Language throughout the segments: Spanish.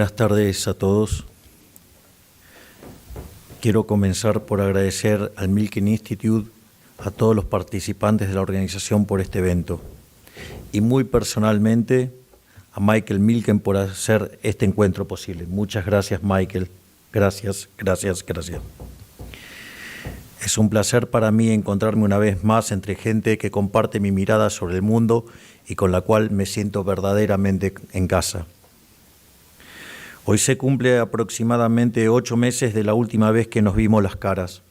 Buenas tardes a todos. Quiero comenzar por agradecer al Milken Institute, a todos los participantes de la organización por este evento y muy personalmente a Michael Milken por hacer este encuentro posible. Muchas gracias, Michael. Gracias. Es un placer para mí encontrarme una vez más entre gente que comparte mi mirada sobre el mundo y con la cual me siento verdaderamente en casa. Hoy se cumple aproximadamente 8 meses de la última vez que nos vimos las caras.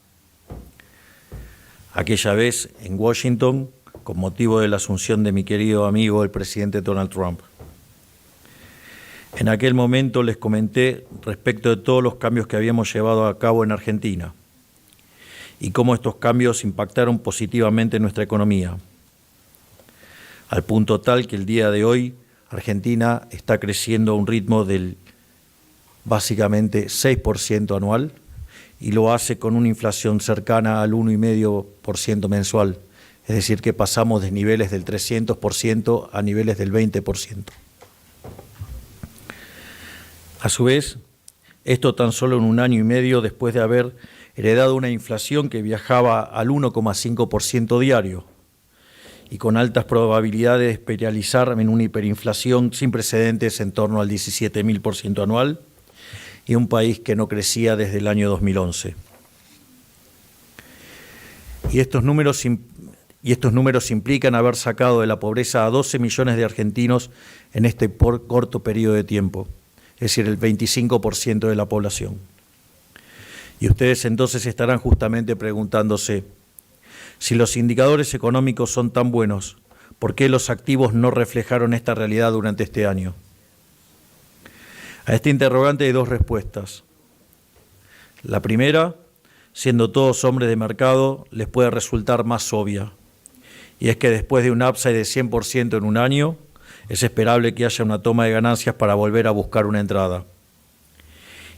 Aquella vez en Washington, con motivo de la asunción de mi querido amigo el presidente Donald Trump. En aquel momento les comenté respecto de todos los cambios que habíamos llevado a cabo en Argentina y cómo estos cambios impactaron positivamente en nuestra economía, al punto tal que el día de hoy Argentina está creciendo a un ritmo del básicamente 6% anual y lo hace con una inflación cercana al 1,5% mensual, es decir, que pasamos de niveles del 300% a niveles del 20%. A su vez, esto tan solo en un año y medio después de haber heredado una inflación que viajaba al 1,5% diario y con altas probabilidades de espiralizar en una hiperinflación sin precedentes en torno al 17.000% anual, y un país que no crecía desde el año 2011. Y estos números implican haber sacado de la pobreza a 12 millones de argentinos en este corto periodo de tiempo, es decir, el 25% de la población. Y ustedes entonces estarán justamente preguntándose, si los indicadores económicos son tan buenos, ¿por qué los activos no reflejaron esta realidad durante este año? A este interrogante hay 2 respuestas. La primera, siendo todos hombres de mercado, les puede resultar más obvia, y es que después de un upside de 100% en un año, es esperable que haya una toma de ganancias para volver a buscar una entrada.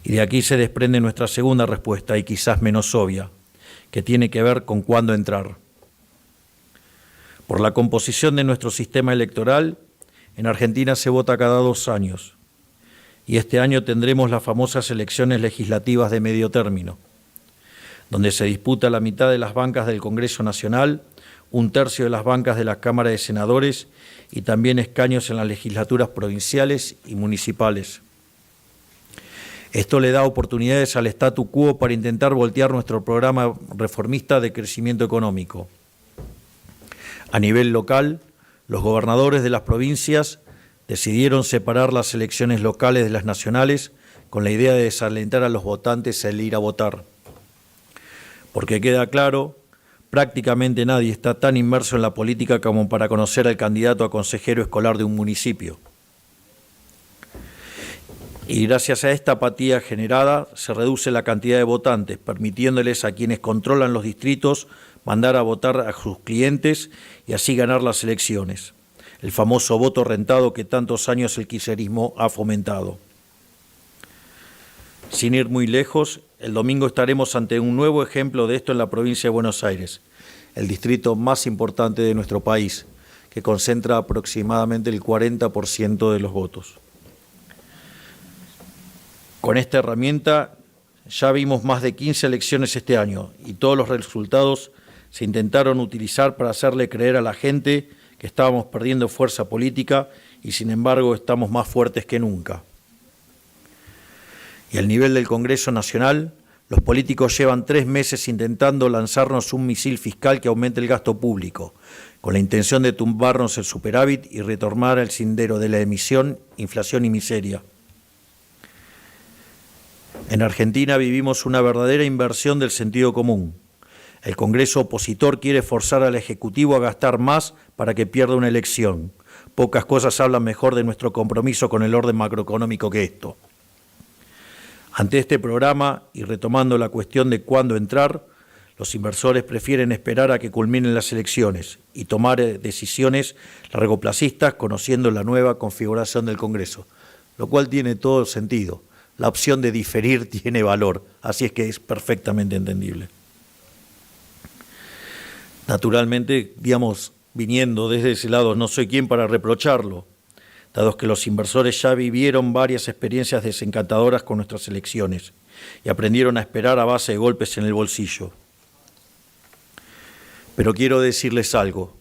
Y de aquí se desprende nuestra segunda respuesta, y quizás menos obvia, que tiene que ver con cuándo entrar. Por la composición de nuestro sistema electoral, en Argentina se vota cada 2 años. Y este año tendremos las famosas elecciones legislativas de medio término, donde se disputa la mitad de las bancas del Congreso Nacional, 1/3 de las bancas de la Cámara de Senadores y también escaños en las legislaturas provinciales y municipales. Esto le da oportunidades al statu quo para intentar voltear nuestro programa reformista de crecimiento económico. A nivel local, los gobernadores de las provincias decidieron separar las elecciones locales de las nacionales con la idea de desalentar a los votantes el ir a votar. Porque queda claro, prácticamente nadie está tan inmerso en la política como para conocer al candidato a consejero escolar de un municipio. Y gracias a esta apatía generada se reduce la cantidad de votantes, permitiéndoles a quienes controlan los distritos mandar a votar a sus clientes y así ganar las elecciones. El famoso voto rentado que tantos años el kirchnerismo ha fomentado. Sin ir muy lejos, el domingo estaremos ante un nuevo ejemplo de esto en la provincia de Buenos Aires, el distrito más importante de nuestro país, que concentra aproximadamente el 40% de los votos. Con esta herramienta ya vimos más de 15 elecciones este año y todos los resultados se intentaron utilizar para hacerle creer a la gente que estábamos perdiendo fuerza política y sin embargo estamos más fuertes que nunca. Y al nivel del Congreso Nacional, los políticos llevan 3 meses intentando lanzarnos un misil fiscal que aumente el gasto público, con la intención de tumbarnos el superávit y retomar el sendero de la emisión, inflación y miseria. En Argentina vivimos una verdadera inversión del sentido común. El Congreso opositor quiere forzar al Ejecutivo a gastar más para que pierda una elección. Pocas cosas hablan mejor de nuestro compromiso con el orden macroeconómico que esto. Ante este programa, y retomando la cuestión de cuándo entrar, los inversores prefieren esperar a que culminen las elecciones y tomar decisiones largoplacistas conociendo la nueva configuración del Congreso, lo cual tiene todo el sentido. La opción de diferir tiene valor, así es que es perfectamente entendible. Naturalmente, digamos, viniendo desde ese lado, no soy quien para reprocharlo. dado que los inversores ya vivieron varias experiencias desencantadoras con nuestras elecciones y aprendieron a esperar a base de golpes en el bolsillo. Pero quiero decirles algo.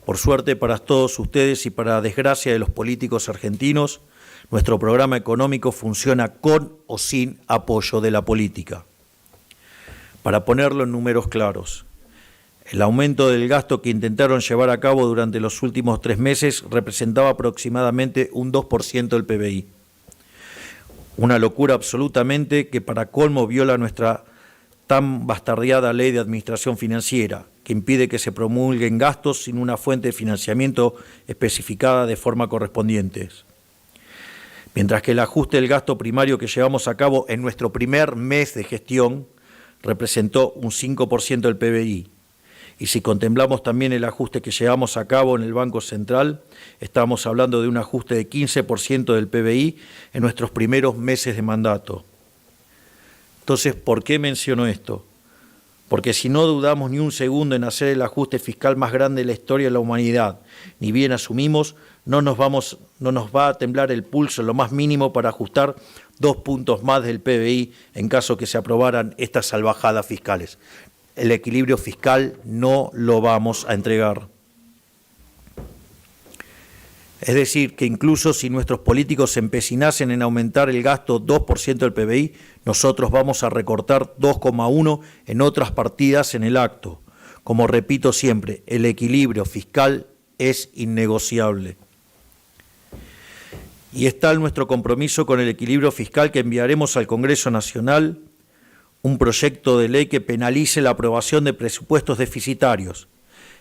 Por suerte para todos ustedes y para desgracia de los políticos argentinos, nuestro programa económico funciona con o sin apoyo de la política. Para ponerlo en números claros, el aumento del gasto que intentaron llevar a cabo durante los últimos 3 meses representaba aproximadamente un 2% del PBI. Una locura absolutamente que para colmo viola nuestra tan bastardeada ley de administración financiera, que impide que se promulguen gastos sin una fuente de financiamiento especificada de forma correspondiente. Mientras que el ajuste del gasto primario que llevamos a cabo en nuestro primer mes de gestión representó un 5% del PBI. Y si contemplamos también el ajuste que llevamos a cabo en el Banco Central, estamos hablando de un ajuste de 15% del PBI en nuestros primeros meses de mandato. Entonces, ¿por qué menciono esto? Porque si no dudamos ni un segundo en hacer el ajuste fiscal más grande de la historia de la humanidad, ni bien asumimos, no nos va a temblar el pulso en lo más mínimo para ajustar 2 puntos más del PBI en caso que se aprobaran estas salvajadas fiscales. El equilibrio fiscal no lo vamos a entregar. Es decir, que incluso si nuestros políticos se empecinasen en aumentar el gasto 2% del PBI, nosotros vamos a recortar 2,1% en otras partidas en el acto. Como repito siempre, el equilibrio fiscal es innegociable. Y es tal nuestro compromiso con el equilibrio fiscal que enviaremos al Congreso Nacional un proyecto de ley que penalice la aprobación de presupuestos deficitarios,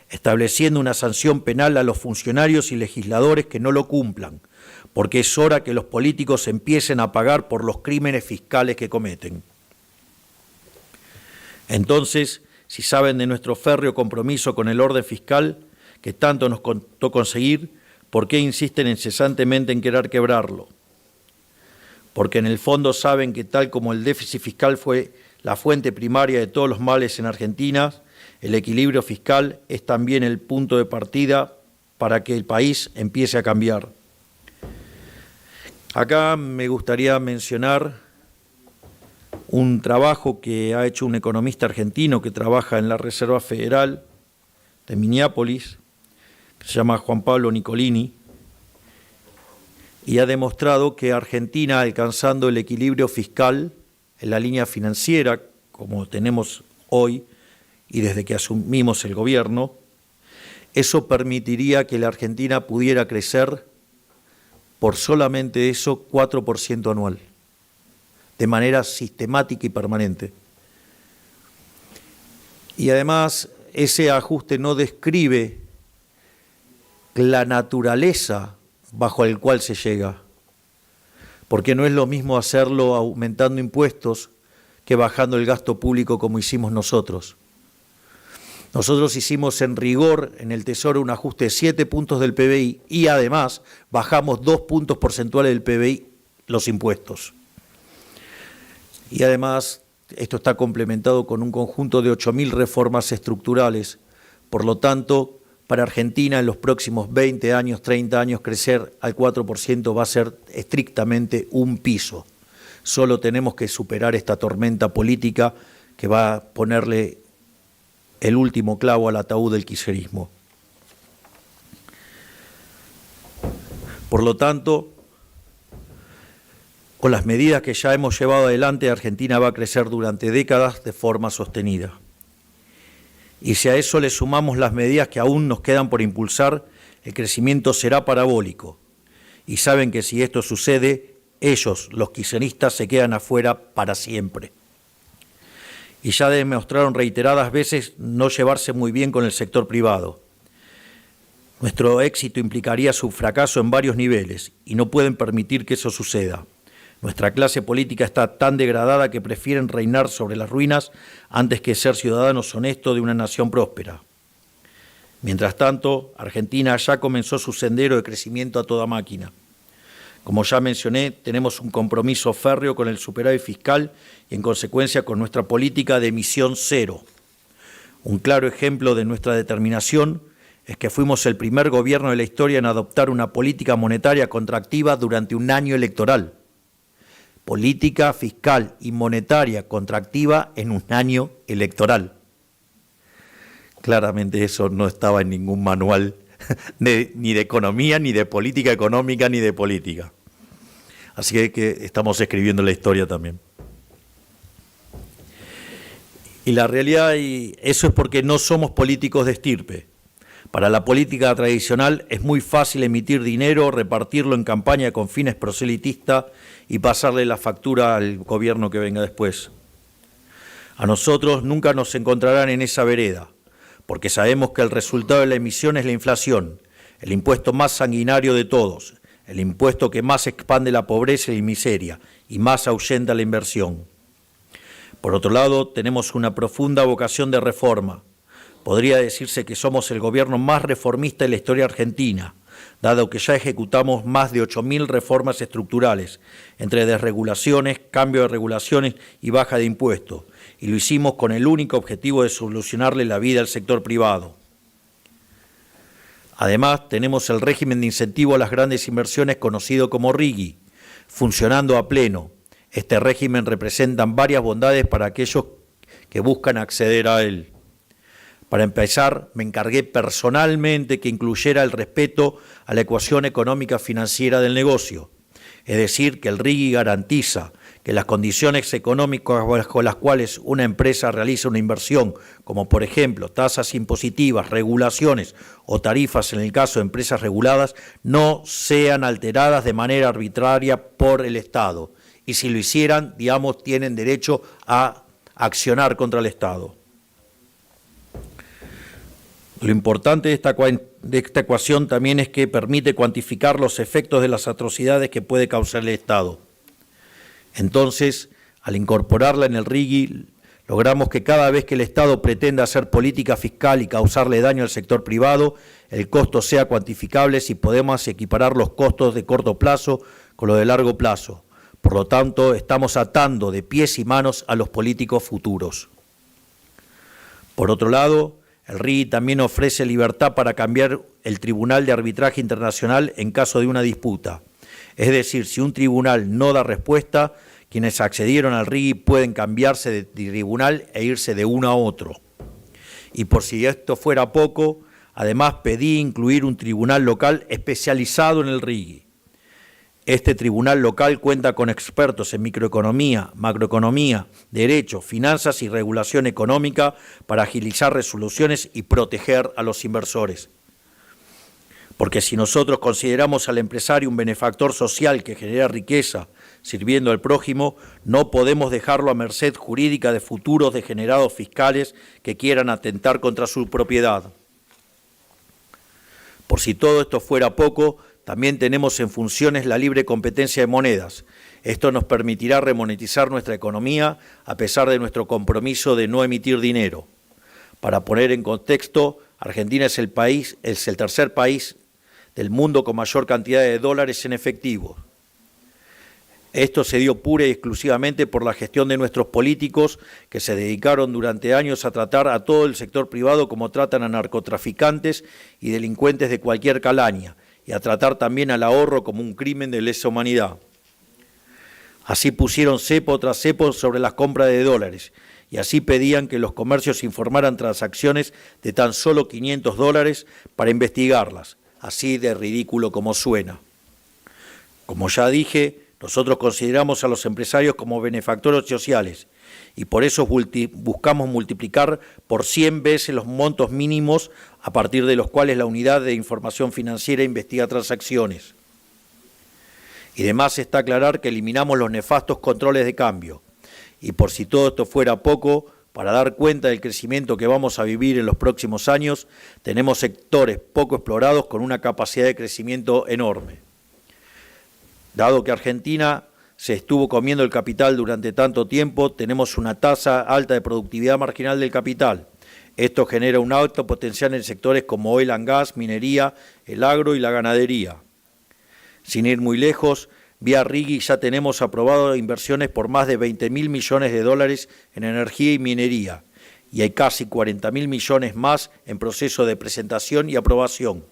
estableciendo una sanción penal a los funcionarios y legisladores que no lo cumplan, porque es hora que los políticos empiecen a pagar por los crímenes fiscales que cometen. Entonces, si saben de nuestro férreo compromiso con el orden fiscal, que tanto nos costó conseguir, ¿por qué insisten incesantemente en querer quebrarlo? Porque en el fondo saben que tal como el déficit fiscal fue la fuente primaria de todos los males en Argentina, el equilibrio fiscal es también el punto de partida para que el país empiece a cambiar. Acá me gustaría mencionar un trabajo que ha hecho un economista argentino que trabaja en la Reserva Federal de Minneapolis, que se llama Juan Pablo Nicolini, y ha demostrado que Argentina, alcanzando el equilibrio fiscal en la línea financiera, como tenemos hoy, y desde que asumimos el gobierno, eso permitiría que la Argentina pudiera crecer por solamente eso 4% anual, de manera sistemática y permanente. Y además, ese ajuste no describe la naturaleza bajo el cual se llega, porque no es lo mismo hacerlo aumentando impuestos que bajando el gasto público como hicimos nosotros. Nosotros hicimos en rigor en el Tesoro un ajuste de 7 puntos del PBI y además bajamos 2 puntos porcentuales del PBI los impuestos. Y además esto está complementado con un conjunto de 8.000 reformas estructurales. Por lo tanto, para Argentina en los próximos 20 años, 30 años, crecer al 4% va a ser estrictamente un piso. Solo tenemos que superar esta tormenta política que va a ponerle el último clavo al ataúd del kirchnerismo. Por lo tanto, con las medidas que ya hemos llevado adelante, Argentina va a crecer durante décadas de forma sostenida. Y si a eso le sumamos las medidas que aún nos quedan por impulsar, el crecimiento será parabólico. Y saben que si esto sucede, ellos, los kirchneristas, se quedan afuera para siempre. Y ya demostraron reiteradas veces no llevarse muy bien con el sector privado. Nuestro éxito implicaría su fracaso en varios niveles y no pueden permitir que eso suceda. Nuestra clase política está tan degradada que prefieren reinar sobre las ruinas antes que ser ciudadanos honestos de una nación próspera. Mientras tanto, Argentina ya comenzó su sendero de crecimiento a toda máquina. Como ya mencioné, tenemos un compromiso férreo con el superávit fiscal y en consecuencia con nuestra política de emisión cero. Un claro ejemplo de nuestra determinación es que fuimos el primer gobierno de la historia en adoptar una política monetaria contractiva durante un año electoral. Política fiscal y monetaria contractiva en un año electoral. Claramente eso no estaba en ningún manual ni de economía, ni de política económica, ni de política. Así que estamos escribiendo la historia también. Y la realidad, y eso es porque no somos políticos de estirpe. Para la política tradicional es muy fácil emitir dinero, repartirlo en campaña con fines proselitistas y pasarle la factura al gobierno que venga después. A nosotros nunca nos encontrarán en esa vereda, porque sabemos que el resultado de la emisión es la inflación, el impuesto más sanguinario de todos, el impuesto que más expande la pobreza y miseria y más ahuyenta la inversión. Por otro lado, tenemos una profunda vocación de reforma. Podría decirse que somos el gobierno más reformista de la historia argentina, dado que ya ejecutamos más de 8.000 reformas estructurales, entre desregulaciones, cambio de regulaciones y baja de impuestos, y lo hicimos con el único objetivo de solucionarle la vida al sector privado. Además, tenemos el régimen de incentivo a las grandes inversiones conocido como RIGI, funcionando a pleno. Este régimen representa varias bondades para aquellos que buscan acceder a él. Para empezar, me encargué personalmente que incluyera el respeto a la ecuación económica financiera del negocio, es decir, que el RIGI garantiza que las condiciones económicas bajo las cuales una empresa realiza una inversión, como por ejemplo tasas impositivas, regulaciones o tarifas en el caso de empresas reguladas, no sean alteradas de manera arbitraria por el Estado. Y si lo hicieran, digamos, tienen derecho a accionar contra el Estado. Lo importante de esta ecuación también es que permite cuantificar los efectos de las atrocidades que puede causar el Estado. Entonces, al incorporarla en el RIGI, logramos que cada vez que el Estado pretenda hacer política fiscal y causarle daño al sector privado, el costo sea cuantificable si podemos equiparar los costos de corto plazo con los de largo plazo. Por lo tanto, estamos atando de pies y manos a los políticos futuros. Por otro lado, el RIGI también ofrece libertad para cambiar el Tribunal de Arbitraje Internacional en caso de una disputa. Es decir, si un tribunal no da respuesta, quienes accedieron al RIGI pueden cambiarse de tribunal e irse de uno a otro. Y por si esto fuera poco, además pedí incluir un tribunal local especializado en el RIGI. Este tribunal local cuenta con expertos en microeconomía, macroeconomía, derecho, finanzas y regulación económica para agilizar resoluciones y proteger a los inversores. Porque si nosotros consideramos al empresario un benefactor social que genera riqueza sirviendo al prójimo, no podemos dejarlo a merced jurídica de futuros degenerados fiscales que quieran atentar contra su propiedad. Por si todo esto fuera poco, también tenemos en funciones la libre competencia de monedas. Esto nos permitirá remonetizar nuestra economía a pesar de nuestro compromiso de no emitir dinero. Para poner en contexto, Argentina es el tercer país del mundo con mayor cantidad de dólares en efectivo. Esto se dio pura y exclusivamente por la gestión de nuestros políticos que se dedicaron durante años a tratar a todo el sector privado como tratan a narcotraficantes y delincuentes de cualquier calaña, y a tratar también al ahorro como un crimen de lesa humanidad. Así pusieron cepo tras cepo sobre las compras de dólares, y así pedían que los comercios informaran transacciones de tan solo $500 para investigarlas, así de ridículo como suena. Como ya dije, nosotros consideramos a los empresarios como benefactores sociales, y por eso buscamos multiplicar por 100 veces los montos mínimos a partir de los cuales la Unidad de Información Financiera investiga transacciones. Y además está aclarar que eliminamos los nefastos controles de cambio. Y por si todo esto fuera poco, para dar cuenta del crecimiento que vamos a vivir en los próximos años, tenemos sectores poco explorados con una capacidad de crecimiento enorme. Dado que Argentina se estuvo comiendo el capital durante tanto tiempo, tenemos una tasa alta de productividad marginal del capital. Esto genera un alto potencial en sectores como oil and gas, minería, el agro y la ganadería. Sin ir muy lejos, vía RIGI ya tenemos aprobado inversiones por más de $20.000 millones en energía y minería, y hay casi 40.000 millones más en proceso de presentación y aprobación.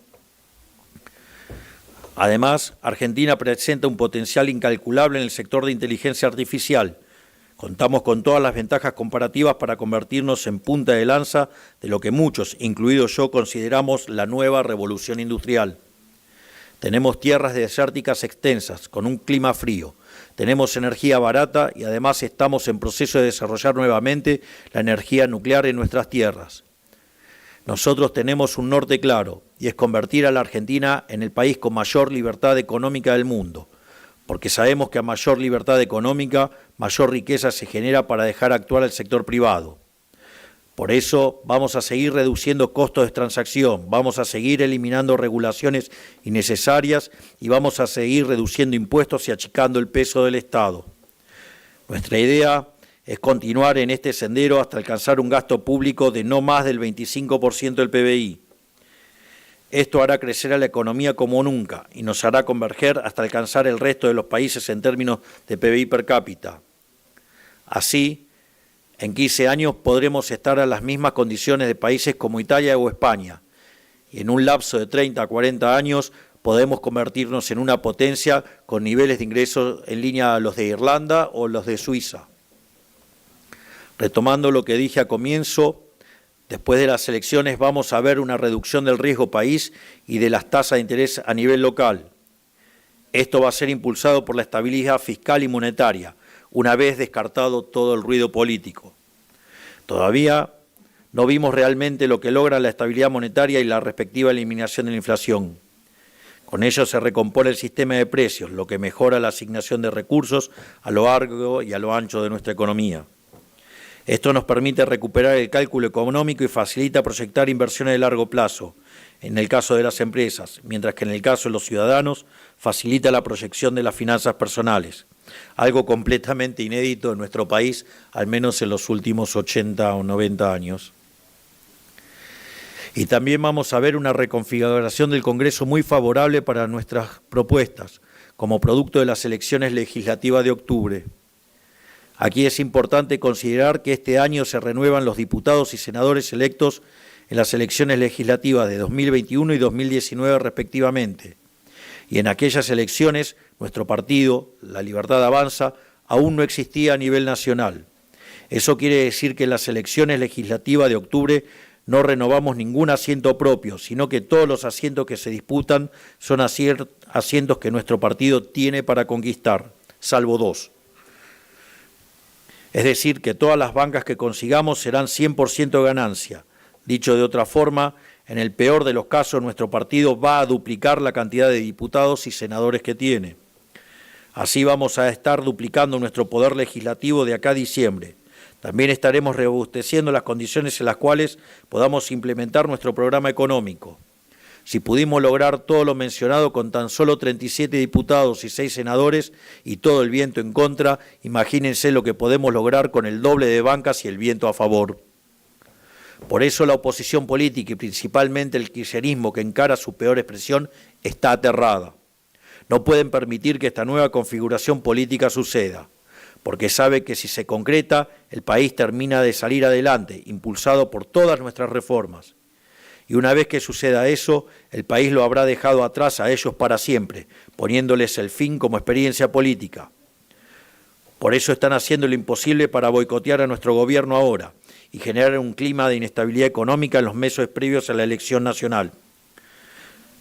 Además, Argentina presenta un potencial incalculable en el sector de inteligencia artificial. Contamos con todas las ventajas comparativas para convertirnos en punta de lanza de lo que muchos, incluido yo, consideramos la nueva revolución industrial. Tenemos tierras desérticas extensas, con un clima frío. Tenemos energía barata y además estamos en proceso de desarrollar nuevamente la energía nuclear en nuestras tierras. Nosotros tenemos un norte claro, y es convertir a la Argentina en el país con mayor libertad económica del mundo, porque sabemos que a mayor libertad económica, mayor riqueza se genera para dejar actuar al sector privado. Por eso vamos a seguir reduciendo costos de transacción, vamos a seguir eliminando regulaciones innecesarias y vamos a seguir reduciendo impuestos y achicando el peso del Estado. Nuestra idea es continuar en este sendero hasta alcanzar un gasto público de no más del 25% del PBI. Esto hará crecer a la economía como nunca y nos hará converger hasta alcanzar el resto de los países en términos de PBI per cápita. Así, en 15 años podremos estar a las mismas condiciones de países como Italia o España, y en un lapso de 30 a 40 años podemos convertirnos en una potencia con niveles de ingresos en línea a los de Irlanda o los de Suiza. Retomando lo que dije a comienzo, después de las elecciones vamos a ver una reducción del riesgo país y de las tasas de interés a nivel local. Esto va a ser impulsado por la estabilidad fiscal y monetaria, una vez descartado todo el ruido político. Todavía no vimos realmente lo que logra la estabilidad monetaria y la respectiva eliminación de la inflación. Con ello se recompone el sistema de precios, lo que mejora la asignación de recursos a lo largo y a lo ancho de nuestra economía. Esto nos permite recuperar el cálculo económico y facilita proyectar inversiones de largo plazo, en el caso de las empresas, mientras que en el caso de los ciudadanos facilita la proyección de las finanzas personales, algo completamente inédito en nuestro país, al menos en los últimos 80 o 90 años. Y también vamos a ver una reconfiguración del Congreso muy favorable para nuestras propuestas, como producto de las elecciones legislativas de octubre. Aquí es importante considerar que este año se renuevan los diputados y senadores electos en las elecciones legislativas de 2021 y 2019 respectivamente. Y en aquellas elecciones, nuestro partido, La Libertad Avanza, aún no existía a nivel nacional. Eso quiere decir que en las elecciones legislativas de octubre no renovamos ningún asiento propio, sino que todos los asientos que se disputan son asientos que nuestro partido tiene para conquistar, salvo 2. Es decir, que todas las bancas que consigamos serán 100% ganancia. Dicho de otra forma, en el peor de los casos, nuestro partido va a duplicar la cantidad de diputados y senadores que tiene. Así vamos a estar duplicando nuestro poder legislativo de acá a diciembre. También estaremos robusteciendo las condiciones en las cuales podamos implementar nuestro programa económico. Si pudimos lograr todo lo mencionado con tan solo 37 diputados y 6 senadores y todo el viento en contra, imagínense lo que podemos lograr con el doble de bancas y el viento a favor. Por eso la oposición política y principalmente el kirchnerismo que encara su peor expresión está aterrada. No pueden permitir que esta nueva configuración política suceda, porque sabe que si se concreta, el país termina de salir adelante, impulsado por todas nuestras reformas. Y una vez que suceda eso, el país lo habrá dejado atrás a ellos para siempre, poniéndoles el fin como experiencia política. Por eso están haciendo lo imposible para boicotear a nuestro gobierno ahora y generar un clima de inestabilidad económica en los meses previos a la elección nacional.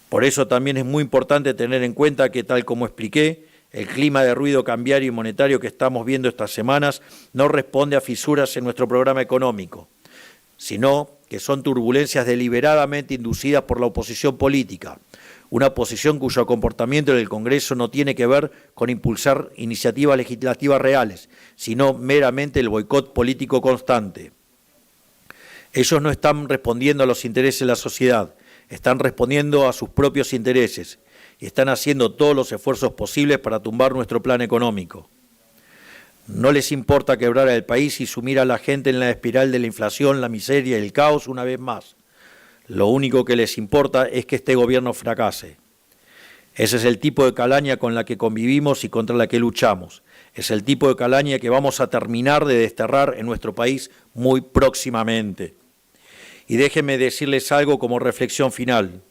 Por eso también es muy importante tener en cuenta que, tal como expliqué, el clima de ruido cambiario y monetario que estamos viendo estas semanas no responde a fisuras en nuestro programa económico, sino que son turbulencias deliberadamente inducidas por la oposición política, una oposición cuyo comportamiento en el Congreso no tiene que ver con impulsar iniciativas legislativas reales, sino meramente el boicot político constante. Ellos no están respondiendo a los intereses de la sociedad, están respondiendo a sus propios intereses y están haciendo todos los esfuerzos posibles para tumbar nuestro plan económico. No les importa quebrar al país y sumir a la gente en la espiral de la inflación, la miseria y el caos una vez más. Lo único que les importa es que este gobierno fracase. Ese es el tipo de calaña con la que convivimos y contra la que luchamos. Es el tipo de calaña que vamos a terminar de desterrar en nuestro país muy próximamente. Y déjenme decirles algo como reflexión final.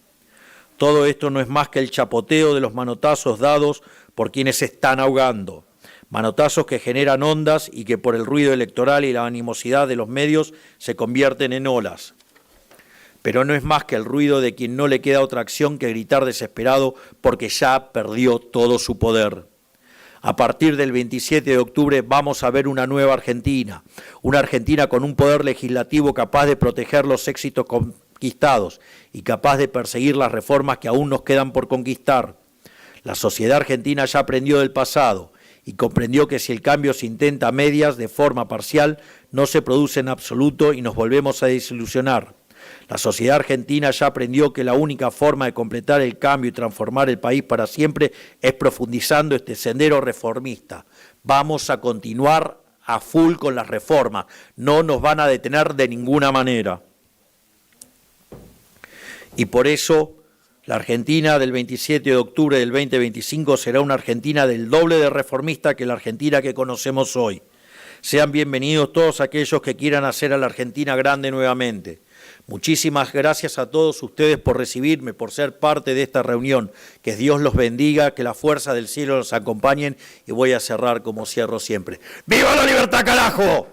Todo esto no es más que el chapoteo de los manotazos dados por quienes se están ahogando. Manotazos que generan ondas y que por el ruido electoral y la animosidad de los medios se convierten en olas. Pero no es más que el ruido de quien no le queda otra acción que gritar desesperado porque ya perdió todo su poder. A partir del 27 de octubre vamos a ver una nueva Argentina, una Argentina con un poder legislativo capaz de proteger los éxitos conquistados y capaz de perseguir las reformas que aún nos quedan por conquistar. La sociedad argentina ya aprendió del pasado y comprendió que si el cambio se intenta a medias, de forma parcial, no se produce en absoluto y nos volvemos a desilusionar. La sociedad argentina ya aprendió que la única forma de completar el cambio y transformar el país para siempre es profundizando este sendero reformista. Vamos a continuar a full con las reformas, no nos van a detener de ninguna manera. Y por eso la Argentina del 27 de octubre del 2025 será una Argentina del doble de reformista que la Argentina que conocemos hoy. Sean bienvenidos todos aquellos que quieran hacer a la Argentina grande nuevamente. Muchísimas gracias a todos ustedes por recibirme, por ser parte de esta reunión. Que Dios los bendiga, que la fuerza del cielo los acompañen y voy a cerrar como cierro siempre. ¡Viva la libertad, carajo!